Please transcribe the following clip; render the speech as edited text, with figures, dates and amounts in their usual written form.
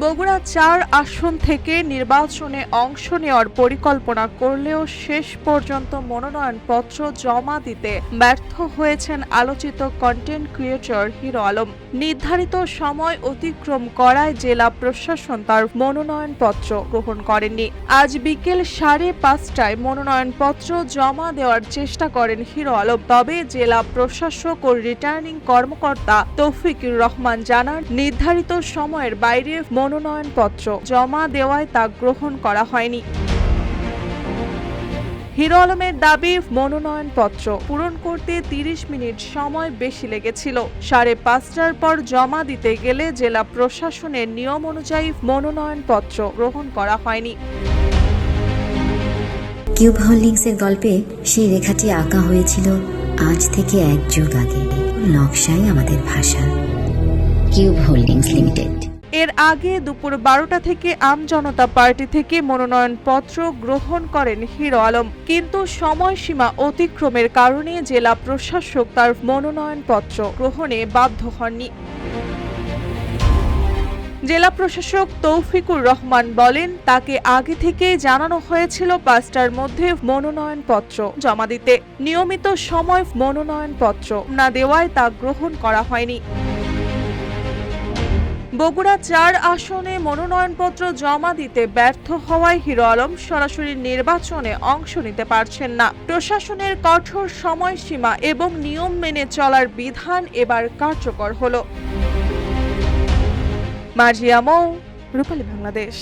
বগুড়া ৪ আসন থেকে নির্বাচনে অংশ নেওয়ার পরিকল্পনা করলেও শেষ পর্যন্ত মনোনয়নপত্র জমা দিতে ব্যর্থ হয়েছেন আলোচিত কন্টেন্ট ক্রিয়েটর হিরো আলম। নির্ধারিত সময় অতিক্রম করায় জেলা প্রশাসন তার মনোনয়নপত্র গ্রহণ করেননি। আজ বিকেল 5:30টায় মনোনয়নপত্র জমা দেওয়ার চেষ্টা করেন হিরো আলম, তবে জেলা প্রশাসক ও রিটার্নিং কর্মকর্তা তৌফিকুর রহমান জানান, নির্ধারিত সময়ের বাইরে মনোনয়নপত্র জমা দেওয়ায় তা গ্রহণ করা হয়নি। হিরো আলমের দাবি, মনোনয়নপত্র পূরণ করতে 30 মিনিট সময় বেশি লেগেছিল। 5:30টার পর জমা দিতে গেলে জেলা প্রশাসনের নিয়ম অনুযায়ী মনোনয়নপত্র গ্রহণ করা হয়নি। কিউব হোল্ডিংসের গল্পে সেই রেখাটি আঁকা হয়েছিল আজ থেকে 1 যুগ আগে। নকশাই আমাদের ভাষা। Cube holdings limited. এর আগে দুপুর 12টা থেকে আম জনতা পার্টি থেকে মনোনয়নপত্র গ্রহণ করেন হিরো আলম, কিন্তু সময়সীমা অতিক্রমের কারণে জেলা প্রশাসক তার মনোনয়নপত্র গ্রহণে বাধ্য হননি। জেলা প্রশাসক তৌফিকুর রহমান বলেন, তাকে আগে থেকেই জানানো হয়েছিল 5টার মধ্যে মনোনয়নপত্র জমা দিতে। নিয়মিত সময় মনোনয়নপত্র না দেওয়ায় তা গ্রহণ করা হয়নি। বগুড়া 4 আসনে মনোনয়নপত্র জমা দিতে ব্যর্থ হওয়ায় হিরো আলম সরাসরি নির্বাচনে অংশ নিতে পারছেন না। প্রশাসনের কঠোর সময়সীমা এবং নিয়ম মেনে চলার বিধান এবার কার্যকর হলো। মার্জিয়া মৌ, রূপালী বাংলাদেশ।